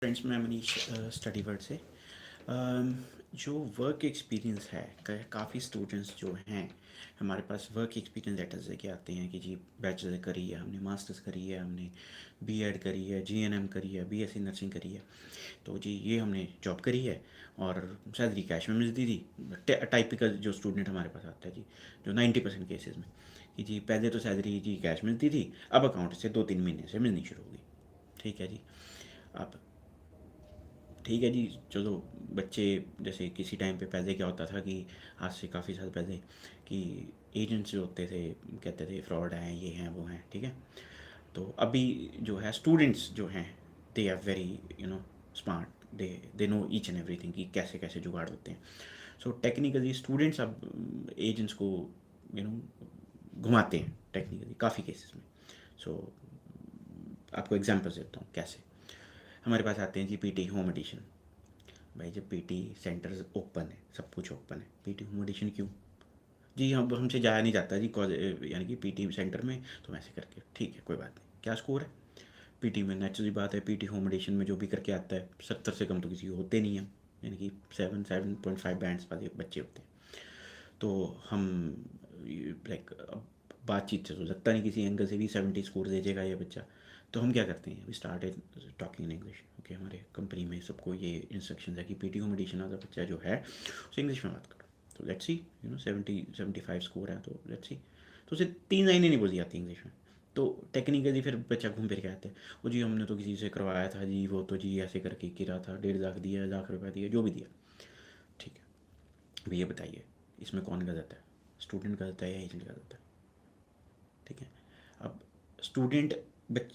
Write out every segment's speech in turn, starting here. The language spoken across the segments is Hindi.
फ्रेंड्स, मैं मनीष स्टडी वर्ड से जो वर्क एक्सपीरियंस है काफ़ी स्टूडेंट्स जो हैं हमारे पास वर्क एक्सपीरियंस लेटर्स लेके आते हैं कि जी बैचलर करी है हमने, मास्टर्स करी है हमने, बीएड करी है, जीएनएम करी है, बीएससी नर्सिंग करी है, तो जी ये हमने जॉब करी है और सैलरी कैश में मिलती थी। टाइपिकल जो स्टूडेंट हमारे पास आता है जी, जो 90% केसेस में कि जी पहले तो सैलरी जी कैश मिलती थी, अब अकाउंट से 2-3 महीने से मिलनी शुरू होगी। ठीक है जी। अब ठीक है जी, चलो बच्चे जैसे किसी टाइम पे पहले क्या होता था कि आज से काफ़ी साल पहले कि एजेंट्स जो होते थे कहते थे फ्रॉड हैं, ये हैं, वो हैं। ठीक है, तो अभी जो है स्टूडेंट्स जो हैं they are very smart, they know each and everything कि कैसे कैसे जुगाड़ होते हैं। सो टेक्निकली स्टूडेंट्स अब एजेंट्स को यू नो घुमाते हैं टेक्निकली काफ़ी केसेस में। सो आपको एग्जांपल देता हूँ कैसे। हमारे पास आते हैं जी पीटी होम एडिशन। भाई जब पीटी सेंटर्स ओपन है, सब कुछ ओपन है, पीटी होम एडिशन क्यों? जी हम हमसे जाया नहीं जाता जी कॉलेज यानी कि पीटी सेंटर में, तो वैसे करके ठीक है कोई बात नहीं। क्या स्कोर है पीटी में? नेचुरली बात है, पीटी होम एडिशन में जो भी करके आता है 70 से कम तो किसी को होते नहीं हैं, यानी कि 7.5 बैंड्स वाले बच्चे होते हैं। तो हम लाइक बातचीत से तो लगता नहीं किसी एंगल से भी 70 स्कोर दे देगा ये बच्चा। तो हम क्या करते हैं, we started talking in English. Okay, हमारे कंपनी में सबको ये इंस्ट्रक्शन है कि पीटी कॉम्पिटिशन वाला बच्चा जो है उसे इंग्लिश में बात करो। तो लेट्स सी 70-75 स्कोर है, तो लेट्स सी। तो उसे 3 लाइनें नहीं बोली जाती इंग्लिश में। तो टेक्निकली फिर बच्चा घूम फिर के आता है, वो जी हमने तो किसी से करवाया था जी, वो तो जी ऐसे करके गिरा था, 1.5 लाख दिया, लाख रुपया दिया, जो भी दिया। ठीक है, अभी ये बताइए इसमें कौन गलत है? स्टूडेंट गलत है या एजेंट गलत है? ठीक है, अब स्टूडेंट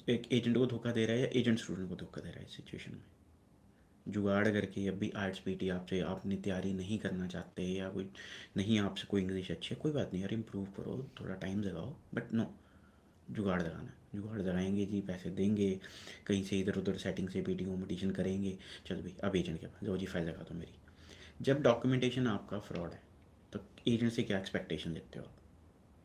एक एजेंट को धोखा दे रहा है या एजेंट स्टूडेंट को धोखा दे रहा है इस सिचुएशन में? जुगाड़ करके अब भी आर्ट्स पीटी आपसे आपने तैयारी नहीं करना चाहते या कोई नहीं, आपसे कोई इंग्लिश अच्छी है, कोई बात नहीं यार, इम्प्रूव करो, थोड़ा टाइम लगाओ, बट नो, जुगाड़ लगाना है। जुगाड़ लगाएंगे जी, पैसे देंगे, कहीं से इधर उधर सेटिंग से पीटी कॉम्पिटिशन करेंगे। चलो भाई अब एजेंट के पास लो जी, फाइल लगा दो मेरी। जब डॉक्यूमेंटेशन आपका फ्रॉड है तो एजेंट से क्या एक्सपेक्टेशन लेते हो आप?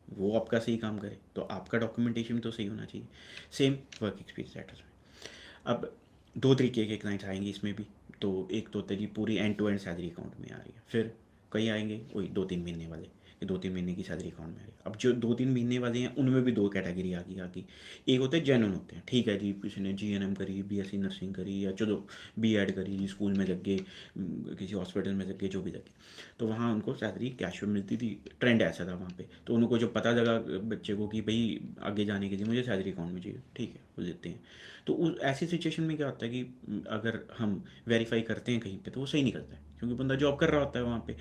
वो आपका सही काम करे तो आपका डॉक्यूमेंटेशन भी तो सही होना चाहिए। सेम वर्क एक्सपीरियंस लेटर्स में अब दो तरीके के क्लाइंट्स आएंगे इसमें भी। तो एक तो होता है जी पूरी end to end salary account में आ रही है, फिर कई आएंगे वही 2-3 महीने वाले कि 2-3 महीने की सैलरी अकाउंट में आ रही है। अब जो 2-3 महीने वाले हैं उनमें भी दो कैटेगरी आ गई। एक होते हैं जेन्युइन होते हैं, ठीक है जी किसी ने जीएनएम करी, बीएससी नर्सिंग करी, या चलो बीएड करी जी, स्कूल में लग गए, किसी हॉस्पिटल में लग गए, जो भी लगे, तो वहाँ उनको सैलरी कैश में मिलती थी। ट्रेंड ऐसा था वहाँ पे। तो उनको जब पता लगा बच्चे को कि भाई आगे जाने के लिए मुझे सैलरी अकाउंट में चाहिए, ठीक है वो देते हैं। तो उस ऐसी सिचुएशन में क्या होता है कि अगर हम वेरीफाई करते हैं कहीं पे तो वो सही निकलता है, क्योंकि बंदा जॉब कर रहा होता है वहाँ पे,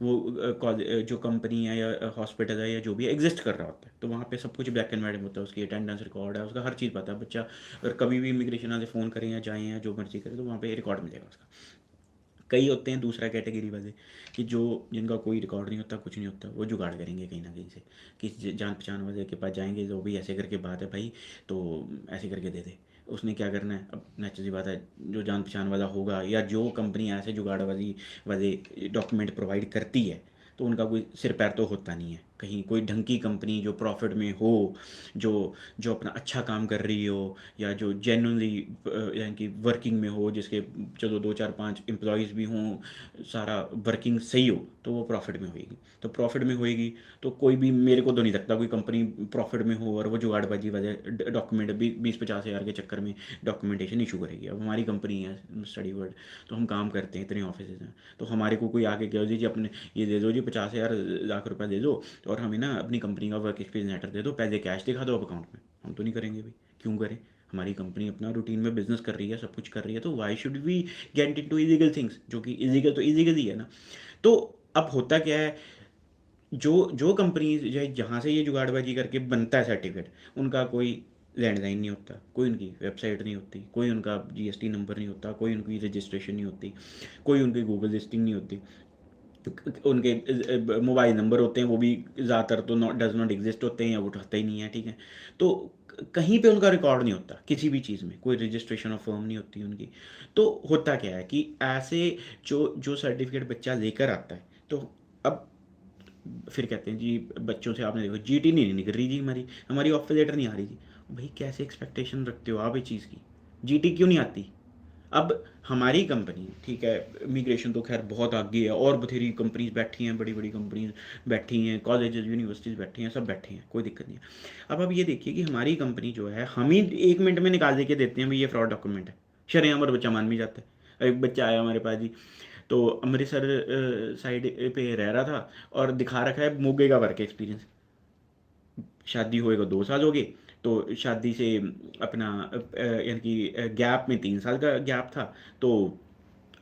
वो कॉलेज जो कंपनी है या हॉस्पिटल है या जो भी एग्जिस्ट कर रहा होता है, तो वहाँ पे सब कुछ ब्लैक एंड वाइट में होता है। उसकी अटेंडेंस रिकॉर्ड है, उसका हर चीज़ पता है। बच्चा अगर कभी भी इमिग्रेशन वाले फ़ोन करें या जाएँ या जो मर्जी करें, तो वहाँ पे रिकॉर्ड मिलेगा उसका। कई होते हैं दूसरा कैटेगरी वाले कि जो जिनका कोई रिकॉर्ड नहीं होता, कुछ नहीं होता, वो जुगाड़ करेंगे कहीं ना कहीं से, किसी जान पहचान वाले के पास जाएंगे, जो भी ऐसे करके बात है भाई, तो ऐसे करके दे दे। उसने क्या करना है, अब नेचुरली बात है, जो जान पहचान वाला होगा या जो कंपनी ऐसे जुगाड़ वाली वाले डॉक्यूमेंट प्रोवाइड करती है, तो उनका कोई सिर पैर तो होता नहीं है। कहीं कोई ढंग की कंपनी जो प्रॉफिट में हो, जो जो अपना अच्छा काम कर रही हो, या जो जेन्युइनली यानी कि वर्किंग में हो, जिसके चलो 2-4-5 एम्प्लॉयज़ भी हों, सारा वर्किंग सही हो, तो वो प्रॉफिट में होएगी। तो प्रॉफिट में होएगी तो कोई भी, मेरे को तो नहीं लगता कोई कंपनी प्रॉफिट में हो और वो जुगाड़बाजी वाले डॉक्यूमेंट 20-50 हज़ार के चक्कर में डॉक्यूमेंटेशन इशू करेगी। अब हमारी कंपनी है स्टडी वर्ल्ड, तो हम काम करते हैं, इतने ऑफिस हैं, तो हमारे को कोई आके कह दीजिए अपने ये दे दो जी 50,000 लाख रुपया दे दो, और हमें ना अपनी कंपनी का वर्क एक्सपीरियंस लेटर दे दो, पहले कैश दिखा दो अब अकाउंट में, हम तो नहीं करेंगे भाई। क्यों करें? हमारी कंपनी अपना रूटीन में बिजनेस कर रही है, सब कुछ कर रही है, तो why should we get into illegal things? जो कि इलीगल तो इलीगल ही है ना। तो अब होता क्या है, जो जो कंपनी जहाँ से ये जुगाड़बाजी करके बनता है सर्टिफिकेट, उनका कोई लैंडलाइन नहीं होता, कोई उनकी वेबसाइट नहीं होती, कोई उनका जीएसटी नंबर नहीं होता, कोई उनकी रजिस्ट्रेशन नहीं होती, कोई उनकी गूगल लिस्टिंग नहीं होती, उनके मोबाइल नंबर होते हैं वो भी ज़्यादातर तो नॉट डज नॉट एग्जिस्ट होते हैं, या वो उठाते ही नहीं है। ठीक है, तो कहीं पे उनका रिकॉर्ड नहीं होता, किसी भी चीज़ में कोई रजिस्ट्रेशन ऑफ फर्म नहीं होती उनकी। तो होता क्या है कि ऐसे जो जो सर्टिफिकेट बच्चा लेकर आता है, तो अब फिर कहते हैं जी बच्चों से आपने देखो जीटी नहीं निकल रही जी, हमारी हमारी ऑफर लेटर नहीं आ रही जी। भाई कैसे एक्सपेक्टेशन रखते हो आप इस चीज़ की? जीटी क्यों नहीं आती? अब हमारी कंपनी, ठीक है, इमिग्रेशन तो खैर बहुत आगे है, और बथेरी कंपनीज बैठी हैं, बड़ी बड़ी कंपनीज बैठी हैं, कॉलेजेस यूनिवर्सिटीज़ बैठी हैं, सब बैठे हैं, कोई दिक्कत नहीं है। अब आप ये देखिए कि हमारी कंपनी जो है, हम ही 1 मिनट में निकाल दे के देते हैं भाई ये फ्रॉड डॉक्यूमेंट है, शरेआम, और बच्चा मान भी जाता है। एक बच्चा आया हमारे पास जी, तो अमृतसर साइड पे रह रहा था, और दिखा रखा है मोगे का वर्क एक्सपीरियंस, शादी हुए को 2 साल हो गए, तो शादी से अपना यानी कि गैप में 3 साल का गैप था, तो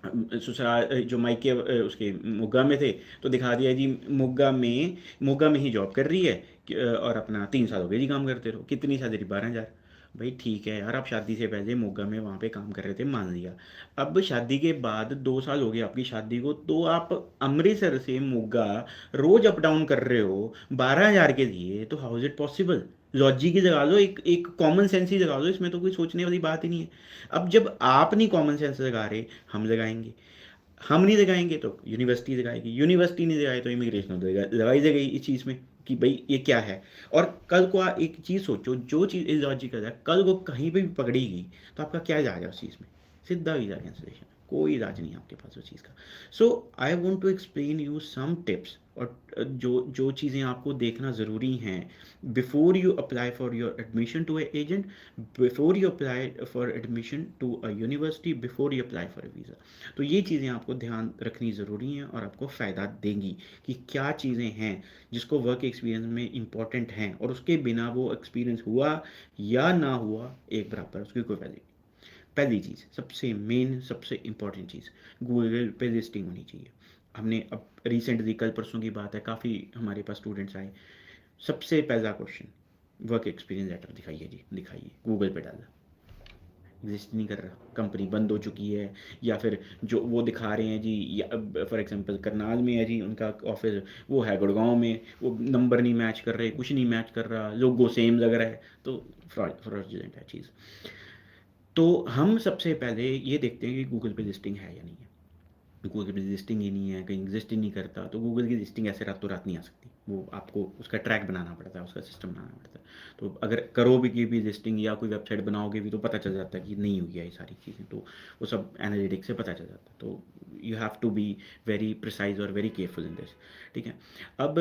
ससुराल जो मायके उसके मोगा में थे, तो दिखा दिया जी मोगा में ही जॉब कर रही है और अपना 3 साल हो गए जी काम करते रहो, कितनी सैलरी, 12,000। भाई ठीक है यार, आप शादी से पहले मोगा में वहाँ पे काम कर रहे थे, मान लिया। अब शादी के बाद 2 साल हो गए आपकी शादी को, तो आप अमृतसर से मोगा रोज अप डाउन कर रहे हो 12,000 के लिए, तो how is it possible? Logic ही लगा लो, एक एक कॉमन सेंस ही लगा लो, इसमें तो कोई सोचने वाली बात ही नहीं है। अब जब आप नहीं कॉमन सेंस लगा रहे, हम लगाएंगे। हम नहीं लगाएंगे तो यूनिवर्सिटी लगाएगी, यूनिवर्सिटी नहीं लगाए तो इमिग्रेशन लगाई जाएगी इस चीज़ में कि भाई ये क्या है। और कल को आप एक चीज़ सोचो, जो चीज़ इलॉजिकल है, कल को कहीं पे भी पकड़ेगी, तो आपका क्या इलाज है उस चीज़ में? सीधा वीज़ा कैंसिलेशन, कोई इलाज नहीं है आपके पास उस चीज़ का। So I want to explain you some tips, और जो जो चीज़ें आपको देखना ज़रूरी हैं before you apply for your admission to a agent, before you apply for admission to a university, before you apply for a visa. तो ये चीज़ें आपको ध्यान रखनी ज़रूरी हैं और आपको फ़ायदा देंगी कि क्या चीज़ें हैं जिसको वर्क एक्सपीरियंस में इम्पॉर्टेंट हैं, और उसके बिना वो एक्सपीरियंस हुआ या ना हुआ एक बराबर, उसकी कोई वैल्यू नहीं। पहली चीज़, सबसे मेन, सबसे इम्पॉर्टेंट चीज़, गूगल पे लिस्टिंग होनी चाहिए। हमने अब रिसेंटली, कल परसों की बात है, काफ़ी हमारे पास स्टूडेंट्स आए, सबसे पहला क्वेश्चन, वर्क एक्सपीरियंस लेटर दिखाइए जी, दिखाइए, गूगल पे डाला, एग्जिस्ट नहीं कर रहा, कंपनी बंद हो चुकी है, या फिर जो वो दिखा रहे हैं जी, या फॉर एग्जांपल करनाल में है जी उनका ऑफिस, वो है गुड़गांव में, वो नंबर नहीं मैच कर रहे, कुछ नहीं मैच कर रहा, लोगो सेम लग रहा है, तो फ्रॉडुलेंट है चीज़। तो हम सबसे पहले ये देखते हैं कि गूगल पे लिस्टिंग है या नहीं है। गूगल की लिस्टिंग ही नहीं है, कहीं एग्जिस्ट ही नहीं करता, तो गूगल की लिस्टिंग ऐसे रातों रात नहीं आ सकती, वो आपको उसका ट्रैक बनाना पड़ता है, उसका सिस्टम बनाना पड़ता है। तो अगर करो भी की भी लिस्टिंग या कोई वेबसाइट बनाओगे भी, तो पता चल जाता है कि नहीं हुई है ये सारी चीज़ें, तो वो सब एनालिटिक्स से पता चल जाता है। तो you have to be very precise और वेरी केयरफुल इन दिस, ठीक है। अब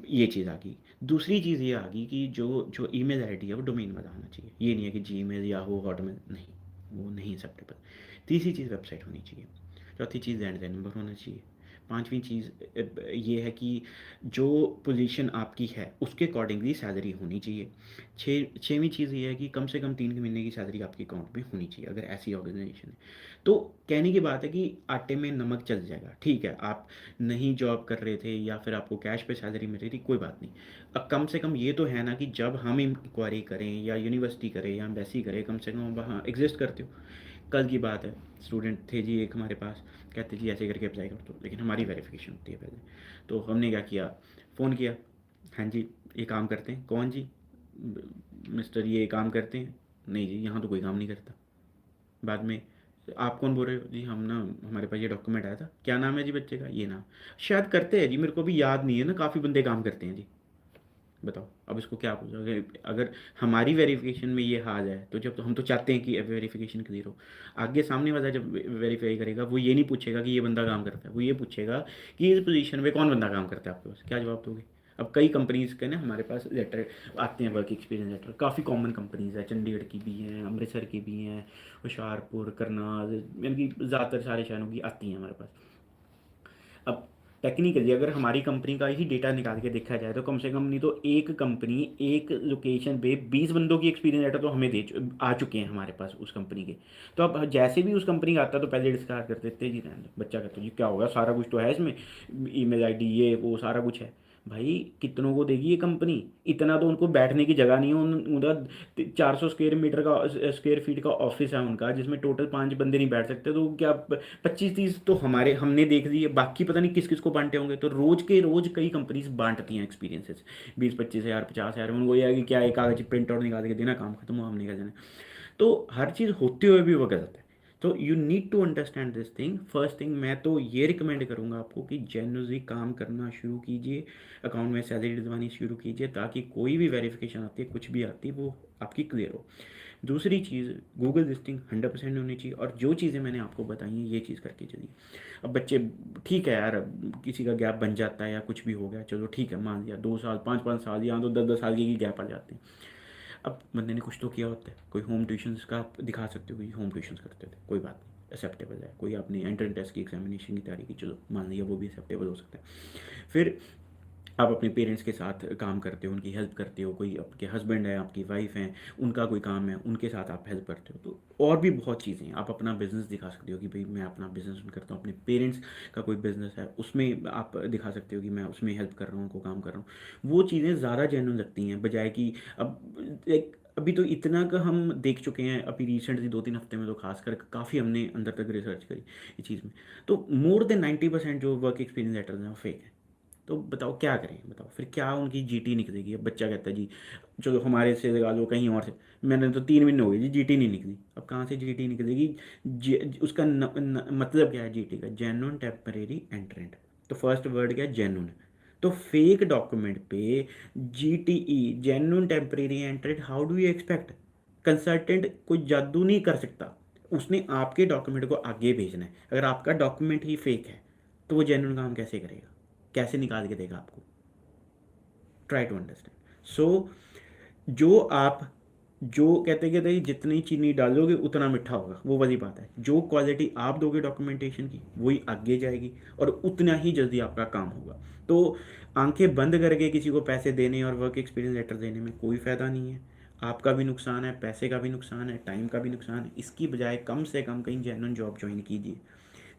ये चीज़ आ गई। दूसरी चीज़ ये आ गई कि जो जो ईमेल आईडी है वो डोमेन वाला होना चाहिए, ये नहीं है कि जीमेल या हो हॉटमेल, नहीं, वो नहीं एक्सेप्टेबल। तीसरी चीज़, वेबसाइट होनी चाहिए। चौथी चीज़, लैंडलाइन नंबर होना चाहिए। पांचवी चीज़ ये है कि जो पोजीशन आपकी है उसके अकॉर्डिंगली सैलरी होनी चाहिए। छठवीं चीज़ ये है कि कम से कम 3 महीने की सैलरी आपके अकाउंट में होनी चाहिए, अगर ऐसी ऑर्गेनाइजेशन है। तो कहने की बात है कि आटे में नमक चल जाएगा, ठीक है, आप नहीं जॉब कर रहे थे या फिर आपको कैश पे सैलरी मिल रही थी, कोई बात नहीं। अब कम से कम ये तो है ना कि जब हम इंक्वायरी करें या यूनिवर्सिटी करें या एम्बेसी करें, कम से कम वहाँ एग्जिस्ट करते हो। कल की बात है, स्टूडेंट थे जी एक हमारे पास, कहते जी ऐसे करके अप्लाई कर दो, लेकिन हमारी वेरिफिकेशन होती है पहले। तो हमने क्या किया, फ़ोन किया, हाँ जी ये काम करते हैं, कौन जी, मिस्टर ये काम करते हैं, नहीं जी यहाँ तो कोई काम नहीं करता। बाद में, आप कौन बोल रहे हो जी, हम ना, हमारे पास ये डॉक्यूमेंट आया था, क्या नाम है जी बच्चे का, ये नाम, शायद करते हैं जी, मेरे को भी याद नहीं है ना, काफ़ी बंदे काम करते हैं जी। बताओ अब इसको क्या बोलो, अगर हमारी वेरिफिकेशन में ये हाल है, तो जब तो हम तो चाहते हैं कि वेरिफिकेशन क्लियर हो। आगे सामने वाला जब वेरीफाई करेगा, वो ये नहीं पूछेगा कि ये बंदा काम करता है, वो ये पूछेगा कि इस पोजीशन में कौन बंदा काम करता है, आपके पास क्या जवाब दोगे? अब कई कंपनीज के ना हमारे पास लेटर आते हैं, वर्क एक्सपीरियंस लेटर, काफ़ी कॉमन कंपनीज है, चंडीगढ़ की भी हैं, अमृतसर की भी हैं, होशियारपुर, करनाल, यानी कि ज़्यादातर सारे शहरों की आती हैं हमारे पास। अब टेक्निकली अगर हमारी कंपनी का ही डेटा निकाल के देखा जाए, तो कम से कम नहीं तो एक कंपनी एक लोकेशन पे 20 बंदों की एक्सपीरियंस लेटर तो हमें आ चुके हैं हमारे पास उस कंपनी के। तो अब जैसे भी उस कंपनी का आता है, तो पहले डिस्कार्ड कर देते जी, रहने दो। बच्चा कहता है जी क्या होगा, सारा कुछ तो है इसमें, ईमेल आईडी ये वो सारा कुछ है। भाई कितनों को देगी ये कंपनी, इतना तो उनको बैठने की जगह नहीं है, उनका 400 स्क्वायर मीटर का, स्क्वायर फीट का ऑफिस है उनका, जिसमें टोटल 5 बंदे नहीं बैठ सकते, तो क्या 25-30 तो हमारे हमने देख लिए, बाकी पता नहीं किस किस को बांटे होंगे। तो रोज के रोज कई कंपनीज बांटती हैं एक्सपीरियंसेस, 20-25 हज़ार, 50 हज़ार, उनको यह है कि क्या एक कागज प्रिंट आउट निकाल के देना, काम खत्म हुआ, हमने क्या जाना। तो हर चीज़ होते हुए भी वो गलत है। तो you need to understand this thing. First thing, मैं तो ये रिकमेंड करूँगा आपको कि जेन्युइनली काम करना शुरू कीजिए, अकाउंट में सैलरी डलवानी शुरू कीजिए, ताकि कोई भी वेरिफिकेशन आती है, कुछ भी आती है, वो आपकी क्लियर हो। दूसरी चीज़, गूगल लिस्टिंग 100% होनी चाहिए, और जो चीज़ें मैंने आपको बताई हैं ये चीज़ करके चलिए। अब बच्चे, ठीक है यार, किसी का गैप बन जाता है या कुछ भी हो गया, चलो ठीक है, मान लिया 2 साल 5-5 साल या तो 10-10 साल के गैप आ जाते हैं। अब बंदे ने कुछ तो किया होता है, कोई होम ट्यूशन्स का आप दिखा सकते हो कि होम ट्यूशन्स करते थे, कोई बात नहीं, एक्सेप्टेबल है। कोई आपने एंट्रेंस टेस्ट की एग्जामिनेशन की तैयारी की, चलो मान लिया वो भी एक्सेप्टेबल हो सकता है। फिर आप अपने पेरेंट्स के साथ काम करते हो, उनकी हेल्प करते हो, कोई आपके हस्बैंड है, आपकी वाइफ हैं, उनका कोई काम है, उनके साथ आप हेल्प करते हो। तो और भी बहुत चीज़ें हैं, आप अपना बिज़नेस दिखा सकते हो कि भाई मैं अपना बिज़नेस करता हूँ, अपने पेरेंट्स का कोई बिज़नेस है उसमें आप दिखा सकते हो कि मैं उसमें हेल्प कर रहा हूँ, उनको काम कर रहा हूँ। वो चीज़ें ज़्यादा जेन्युइन लगती हैं, बजाय कि अब एक अभी तो इतना का हम देख चुके हैं, अभी रिसेंटली 2-3 हफ्ते में तो खासकर काफ़ी हमने अंदर तक रिसर्च करी इस चीज़ में। तो मोर देन 90% जो वर्क एक्सपीरियंस लेटर्स हैं वो फेक है। तो बताओ क्या करें, बताओ फिर क्या उनकी जीटी निकलेगी। अब बच्चा कहता है जी चलो हमारे से लगा लो कहीं और से, मैंने तो 3 महीने हो गए जी जीटी नहीं निकली। अब कहाँ से जीटी निकलेगी? उसका मतलब क्या है जीटी का? Genuine temporary एंट्रेंट। तो फर्स्ट वर्ड क्या है? जेन्युइन। तो फेक डॉक्यूमेंट पे GTE, genuine temporary entrant, how do you expect? Consultant कोई जादू नहीं कर सकता, उसने आपके डॉक्यूमेंट को आगे भेजना है। अगर आपका डॉक्यूमेंट ही फेक है तो वो जेन्युइन काम कैसे करेगा? कैसे निकाल के देगा आपको? Try to understand. सो जो आप, जो कहते कहते ही जितनी चीनी डालोगे उतना मीठा होगा, वो वाली बात है। जो क्वालिटी आप दोगे डॉक्यूमेंटेशन की वही आगे जाएगी और उतना ही जल्दी आपका काम होगा। तो आंखें बंद करके किसी को पैसे देने और वर्क एक्सपीरियंस लेटर देने में कोई फ़ायदा नहीं है। आपका भी नुकसान है, पैसे का भी नुकसान है, टाइम का भी नुकसान है। इसकी बजाय कम से कम कहीं जेन्युइन जॉब ज्वाइन कीजिए।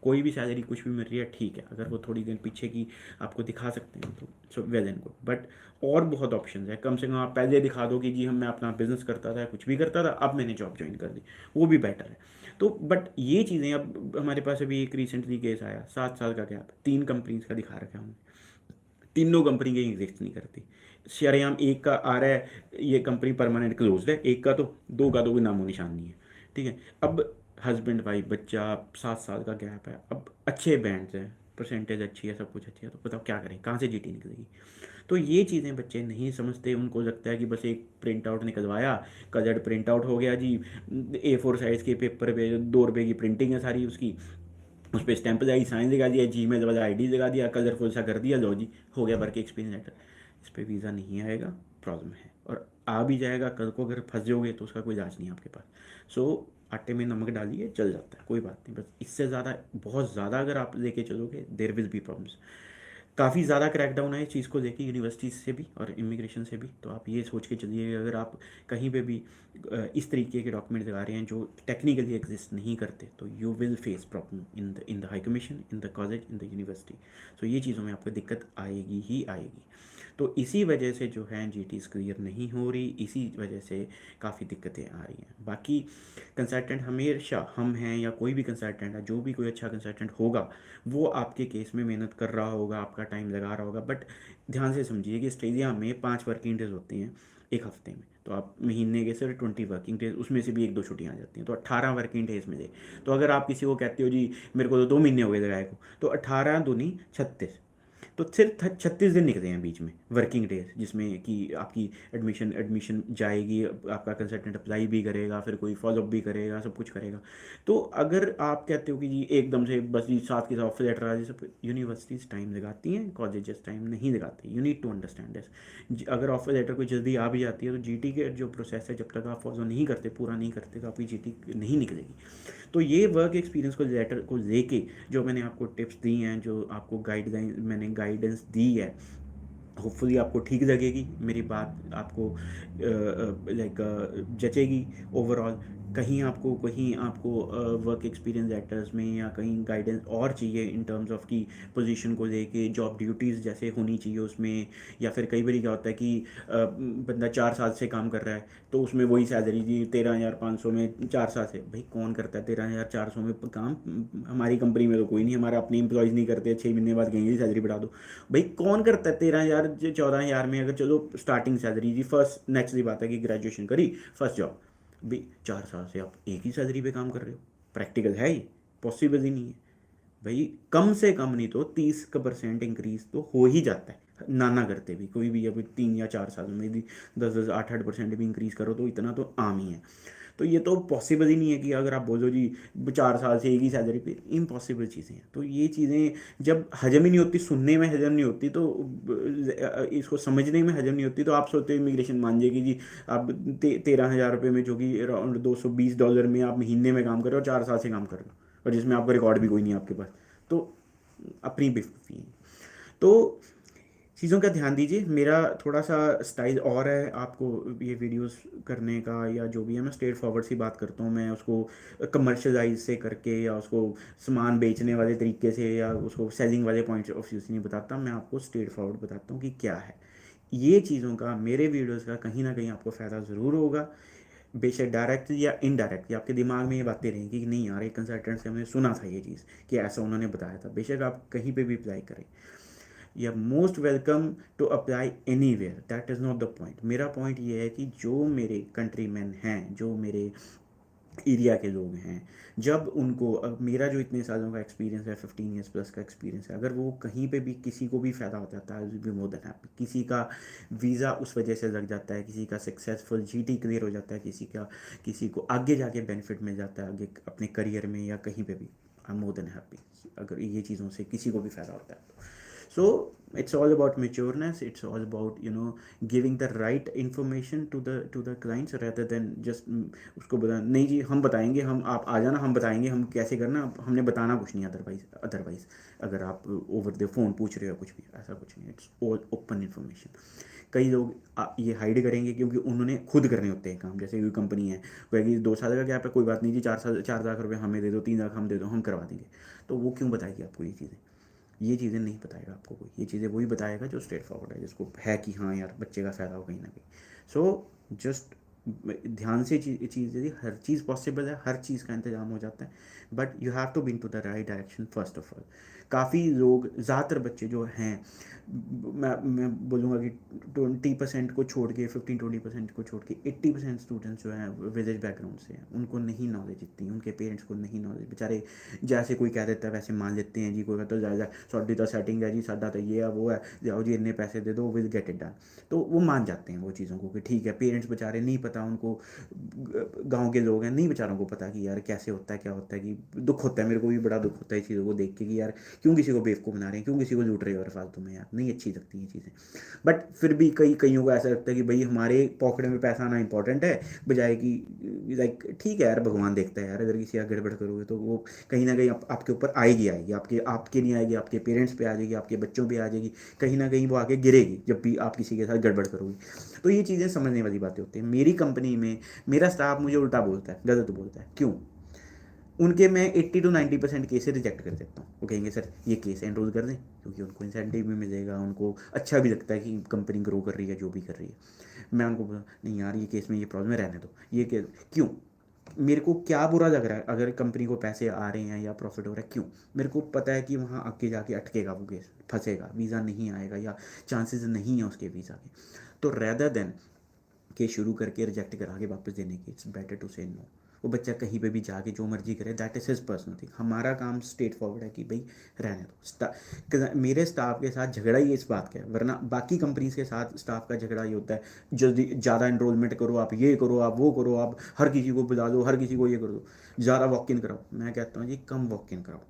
कोई भी सैलरी कुछ भी मिल रही है ठीक है, अगर वो थोड़ी देर पीछे की आपको दिखा सकते हैं तो so well and good. But और बहुत ऑप्शन है, कम से कम आप पहले दिखा दो कि जी हम, मैं अपना बिजनेस करता था, कुछ भी करता था, अब मैंने जॉब ज्वाइन कर दी, वो भी बेटर है। तो बट ये चीज़ें, अब हमारे पास अभी एक रिसेंटली केस आया, 7 साल का गैप, 3 कंपनीज का दिखा रखा है हमने, तीनों कंपनी के एग्जिस्ट नहीं करती। शरेआम एक का आ रहा है ये कंपनी परमानेंट क्लोज है, एक का तो, दो का तो कोई नामो निशान नहीं है। ठीक है, अब हस्बैंड वाइफ बच्चा, 7 साल का गैप है, अब अच्छे बैंड्स हैं, परसेंटेज अच्छी है, सब कुछ अच्छी है, तो बताओ क्या करें, कहाँ से जीटी निकलेगी? तो ये चीज़ें बच्चे नहीं समझते, उनको लगता है कि बस एक प्रिंट आउट निकलवाया, कलर्ड प्रिंट आउट हो गया जी, A4 साइज़ के पेपर पे 2 रुपये की प्रिंटिंग है सारी उसकी, उस पर स्टैंप लगाई, साइन लगा दिया, जीमेल वाला आईडी लगा दिया, कलरफुल सा कर दिया, लो जी हो गया वर्क एक्सपीरियंस लेटर। इस पर वीज़ा नहीं आएगा, प्रॉब्लम है। और आ भी जाएगा, कल को अगर फंस जाओगे तो उसका कोई इलाज नहीं है आपके पास। सो आटे में नमक डालिए, चल जाता है, कोई बात नहीं। बस इससे ज़्यादा, बहुत ज़्यादा अगर आप लेके चलोगे देर विल बी प्रॉब्लम्स। काफ़ी ज़्यादा क्रैकडाउन है इस चीज़ को लेके, यूनिवर्सिटीज़ से भी और इमिग्रेशन से भी। तो आप ये सोच के चलिए, अगर आप कहीं पे भी इस तरीके के डॉक्यूमेंट लगा रहे हैं जो टेक्निकली एग्जिस्ट नहीं करते, तो you will face problem in the high commission, in the college, in the university. So ये चीज़ों में आपको दिक्कत आएगी ही आएगी। तो इसी वजह से जो है जीटीज़ क्लियर नहीं हो रही, इसी वजह से काफ़ी दिक्कतें आ रही हैं। बाकी कंसल्टेंट हमेशा, हम हैं या कोई भी कंसल्टेंट है, जो भी कोई अच्छा कंसल्टेंट होगा, वो आपके केस में मेहनत कर रहा होगा, आपका टाइम लगा रहा होगा। बट ध्यान से समझिए कि ऑस्ट्रेलिया में 5 वर्किंग डेज होती हैं एक हफ्ते में, तो आप महीने के सिर्फ 20 वर्किंग डेज, उसमें से भी 1-2 छुट्टियाँ आ जाती हैं, तो 18 वर्किंग डेज मिले। तो अगर आप किसी को कहते हो जी मेरे को तो 2 महीने हो गए लगाए को, तो 18 दूनी 36, तो सिर्फ 36 दिन निकले हैं बीच में वर्किंग डेज, जिसमें कि आपकी एडमिशन एडमिशन जाएगी, आपका कंसल्टेंट अप्लाई भी करेगा, फिर कोई फॉलोअप भी करेगा, सब कुछ करेगा। तो अगर आप कहते हो कि जी एकदम से बस जी साथ के साथ ऑफर लेटर आ जाए, सब, यूनिवर्सिटीज़ टाइम लगाती हैं, कॉलेजेस टाइम नहीं लगाती। You need to understand this. अगर ऑफर लेटर कोई जल्दी आ भी जाती है तो जीटी के जो प्रोसेस है, जब तक आप फॉलो नहीं करते, पूरा नहीं करते, तो आपकी जीटी नहीं निकलेगी। तो ये वर्क एक्सपीरियंस को लेटर को लेके जो मैंने आपको टिप्स दी हैं, जो आपको गाइडलाइन मैंने गाइडेंस दी है, होपफुली आपको ठीक लगेगी मेरी बात, आपको लाइक जचेगी ओवरऑल। कहीं आपको वर्क एक्सपीरियंस लेटर्स में या कहीं गाइडेंस और चाहिए इन टर्म्स ऑफ की पोजीशन को लेके, जॉब ड्यूटीज़ जैसे होनी चाहिए उसमें, या फिर कई बार क्या होता है कि बंदा 4 साल से काम कर रहा है, तो उसमें वही सैलरी जी 13,500 में 4 साल से, भाई कौन करता है 13,400 में काम? हमारी कंपनी में तो कोई नहीं, हमारे अपने एम्प्लॉयज़ नहीं करते, 6 महीने बाद कहेंगे सैलरी बढ़ा दो। भाई कौन करता है 13,000 14,000 में? अगर चलो स्टार्टिंग सैलरी जी, फर्स्ट नेक्स्ट बात है कि ग्रेजुएशन करी, फर्स्ट जॉब, भाई 4 साल से आप एक ही सैलरी पे काम कर रहे हो, प्रैक्टिकल है ये? पॉसिबल ही नहीं है। भाई कम से कम नहीं तो 30% इंक्रीज तो हो ही जाता है, ना करते भी कोई भी। अभी 3 या 4 साल में भी 10-10 8-8% भी इंक्रीज करो तो इतना तो आम ही है। तो ये तो पॉसिबल ही नहीं है कि अगर आप बोलो जी 4 साल से एक ही सैलरी पे, इम्पॉसिबल चीज़ें हैं। तो ये चीज़ें जब हजम ही नहीं होती, सुनने में हजम नहीं होती, तो इसको समझने में हजम नहीं होती, तो आप सोचते हो इमिग्रेशन मान जाएगी जी आप 13,000 रुपये में, जो कि अराउंड $220 में आप महीने में काम कर रहे हो, 4 साल से काम कर रहे हो, और जिसमें आपका रिकॉर्ड भी कोई नहीं है आपके पास, तो अपनी बेवकूफ़ी है। तो चीज़ों का ध्यान दीजिए। मेरा थोड़ा सा स्टाइल और है आपको ये वीडियोस करने का, या जो भी है, मैं स्ट्रेट फॉरवर्ड सी बात करता हूँ। मैं उसको कमर्शलाइज से करके, या उसको सामान बेचने वाले तरीके से, या उसको सेलिंग वाले पॉइंट ऑफ व्यू से नहीं बताता। मैं आपको स्ट्रेट फॉरवर्ड बताता हूँ कि क्या है ये चीज़ों का। मेरे वीडियोज़ का कहीं ना कहीं आपको फ़ायदा ज़रूर होगा, बेशक डायरेक्टली या इनडायरेक्टली आपके दिमाग में ये बातें रहेंगी कि नहीं यार, एक कंसल्टेंट से हमने सुना था ये चीज़ कि ऐसा उन्होंने बताया था। बेशक आप कहीं पे भी अप्लाई करें, you are most welcome to apply anywhere, that is not the point. मेरा पॉइंट ये है कि जो मेरे कंट्रीमैन हैं, जो मेरे एरिया के लोग हैं, जब उनको, अब मेरा जो इतने सालों का एक्सपीरियंस है, 15 ईयर्स प्लस का एक्सपीरियंस है, अगर वो कहीं पे भी किसी को भी फ़ायदा हो जाता है, will be more than happy. किसी का वीज़ा उस वजह से लग जाता है, किसी का सक्सेसफुल जीटी क्लियर हो जाता है, किसी को आगे जाके बेनिफिट मिल जाता है, आगे अपने करियर में या कहीं पे भी, I am more than happy अगर ये चीज़ों से किसी को भी फ़ायदा होता है तो। So it's all about matureness. It's all about giving the right information to the clients rather than just उसको बता नहीं जी हम बताएंगे, हम आप आ जाना, हम बताएंगे हम कैसे करना, हमने बताना कुछ नहीं। अदरवाइज अगर आप ओवर द फोन पूछ रहे हो कुछ भी, ऐसा कुछ नहीं। It's all open information. कई लोग ये हाइड करेंगे क्योंकि उन्होंने खुद करने होते हैं काम। जैसे कोई कंपनी है, कहेगी 2 साल का गैप है, कोई बात नहीं जी, 4 लाख रुपये हमें दे दो, 3 लाख हम दे दो, हम करवा देंगे। तो वो क्यों बताएगी आपको ये चीज़ें? ये चीज़ें नहीं बताएगा आपको कोई। ये चीज़ें वही बताएगा जो स्ट्रेट फॉरवर्ड है, जिसको है कि हाँ यार बच्चे का फ़ायदा हो कहीं ना कहीं। सो जस्ट ध्यान से चीज़ यदि हर चीज़ पॉसिबल है, हर चीज़ का इंतजाम हो जाता है, but you have to be into the right direction first of all. काफ़ी लोग, ज़्यादातर बच्चे जो हैं, मैं बोलूँगा कि 20% को छोड़ के, 15-20% को छोड़ के 80% स्टूडेंट्स जो हैं विलेज बैकग्राउंड से हैं। उनको नहीं नॉलेज इतनी, उनके पेरेंट्स को नहीं नॉलेज। बेचारे जैसे कोई कह देता है वैसे मान लेते हैं जी। कोई कहता है जाए साड़ी तो सेटिंग है जी, साडा तो ये है वो है, जाओ जी इतने पैसे दे दो, विल गेट इट डन। तो वो मान जाते हैं वो चीज़ों को कि ठीक है। पेरेंट्स बेचारे नहीं पता उनको, गाँव के लोग हैं, नहीं बेचारों को पता कि यार कैसे होता है, क्या होता है। कि दुख होता है, मेरे को भी बड़ा दुख होता है इस चीज़ों को देख के कि यार क्यों किसी को बेवकूफ़ बना रहे हैं, क्यों किसी को लूट रहे हो यार फालतू में। यार नहीं अच्छी लगती ये चीज़ें। बट फिर भी कईयों को ऐसा लगता है कि भाई हमारे पॉकेट में पैसा आना इंपॉर्टेंट है, बजाय कि लाइक ठीक है यार भगवान देखता है यार, अगर किसी का गड़बड़ करोगे तो वो कहीं ना कहीं आपके ऊपर आएगी आपके नहीं आएगी, आपके पेरेंट्स पे आ जाएगी, आपके बच्चों पे आ जाएगी, कहीं ना कहीं वो आगे गिरेगी जब भी आप किसी के साथ गड़बड़ करोगे। तो ये चीज़ें समझने वाली बातें होती हैं। मेरी कंपनी में मेरा स्टाफ मुझे उल्टा बोलता है, गलत बोलता है। क्यों? उनके मैं 80 to 90% केसेस रिजेक्ट कर देता हूँ। वो कहेंगे सर ये केस एनरोल कर दें, क्योंकि उनको इंसेंटिव भी मिलेगा, उनको अच्छा भी लगता है कि कंपनी ग्रो कर रही है, जो भी कर रही है। मैं उनको बोला नहीं यार ये केस में ये प्रॉब्लम है, रहने दो ये केस। क्यों? मेरे को क्या बुरा लग रहा है अगर कंपनी को पैसे आ रहे हैं या प्रॉफिट हो रहा है? क्यों? मेरे को पता है कि वहाँ आगे जाके अटकेगा वो केस, फंसेगा, वीज़ा नहीं आएगा या चांसेस नहीं है उसके वीज़ा के। तो रेदर देन के शुरू करके रिजेक्ट करा के वापस देने की, इट्स बेटर टू से नो। वो बच्चा कहीं पे भी जाके जो मर्जी करे, that is his personal thing. हमारा काम स्ट्रेट फॉरवर्ड है कि भाई रहने दो। मेरे स्टाफ के साथ झगड़ा ही इस बात का है, वरना बाकी कंपनीज के साथ स्टाफ का झगड़ा ये होता है जल्दी ज़्यादा इनरोलमेंट करो, आप ये करो, आप वो करो, आप हर किसी को बुला दो, हर किसी को ये कर दो, ज़्यादा वॉक इन कराओ। मैं कहता हूँ जी कम वॉक इन कराओ,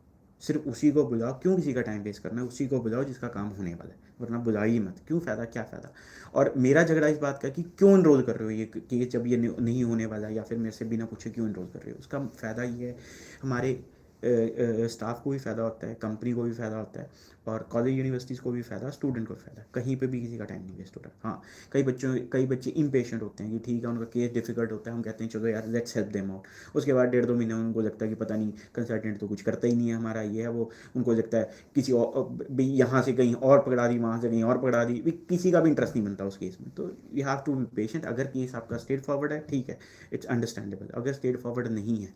सिर्फ उसी को बुलाओ। क्यों किसी का टाइम वेस्ट करना है? उसी को बुलाओ जिसका काम होने वाला है, वरना बुलाइए मत। क्यों फ़ायदा, क्या फ़ायदा? और मेरा झगड़ा इस बात का कि क्यों इनरोल कर रहे हो ये कि जब ये नहीं होने वाला, या फिर मेरे से बिना पूछे क्यों इनरोल कर रहे हो। उसका फ़ायदा ये है हमारे स्टाफ को भी फ़ायदा होता है, कंपनी को भी फ़ायदा होता है, और कॉलेज यूनिवर्सिटीज़ को भी फ़ायदा, स्टूडेंट को भी फ़ायदा। कहीं पे भी किसी का टाइम नहीं वेस्ट हो रहा। हाँ, कई बच्चे इम्पेशेंट होते हैं कि ठीक है उनका केस डिफिकल्ट होता है, हम कहते हैं चलो यार लेट्स हेल्प देम आउट। उसके बाद 1.5-2 महीने उनको लगता है कि पता नहीं कंसल्टेंट तो कुछ करता ही नहीं है हमारा, ये है वो। उनको लगता है किसी और भी यहाँ से कहीं और पकड़ा दी, वहाँ से कहीं और पकड़ा दी, किसी का भी इंटरेस्ट नहीं बनता उस केस में। तो you have to be patient. अगर केस आपका स्ट्रेट फॉरवर्ड है ठीक है, इट्स अंडरस्टैंडेबल। अगर स्ट्रेट फॉरवर्ड नहीं है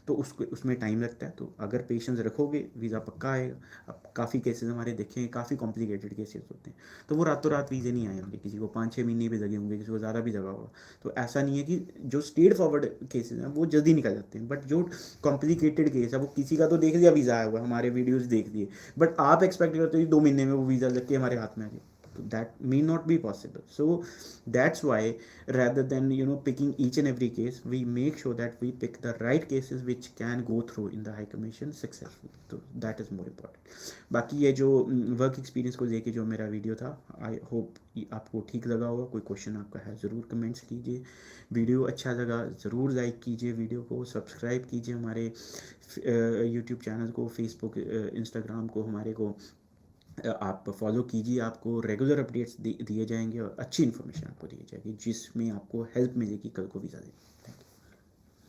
तो उसमें टाइम लगता है। तो अगर पेशेंस रखोगे वीज़ा पक्का आएगा। अब काफ़ी केसेस हमारे देखे हैं, काफ़ी कॉम्प्लिकेटेड केसेस होते हैं, तो वो रातों रात वीज़े नहीं आए होंगे। किसी को 5-6 महीने भी लगे होंगे, किसी को ज़्यादा भी लगा होगा। तो ऐसा नहीं है कि जो स्ट्रेट फॉरवर्ड केसेस हैं वो जल्दी निकल जाते हैं, बट जो कॉम्प्लिकेटेड केस है वो किसी का तो देख लिया वीज़ा आया हुआ, हमारे वीडियोज़ देख लिए, बट आप एक्सपेक्ट करते हो 2 महीने में वो वीज़ा लग के हमारे हाथ में आ जाए, that may not be possible. So that's why, rather than picking each and every case, we make sure that we pick the right cases which can go through in the high commission successfully. So that is more important. बाकी ये जो वर्क एक्सपीरियंस को लेके जो मेरा वीडियो था, आई होप आपको ठीक लगा होगा. कोई क्वेश्चन आपका है ज़रूर कमेंट्स कीजिए. वीडियो अच्छा लगा ज़रूर लाइक कीजिए, वीडियो को सब्सक्राइब कीजिए, हमारे यूट्यूब चैनल को, फेसबुक इंस्टाग्राम को हमारे को आप फॉलो कीजिए. आपको रेगुलर अपडेट्स दिए जाएंगे और अच्छी इन्फॉर्मेशन आपको दी जाएगी जिसमें आपको हेल्प मिलेगी कल को वीज़ा देने. Thank you.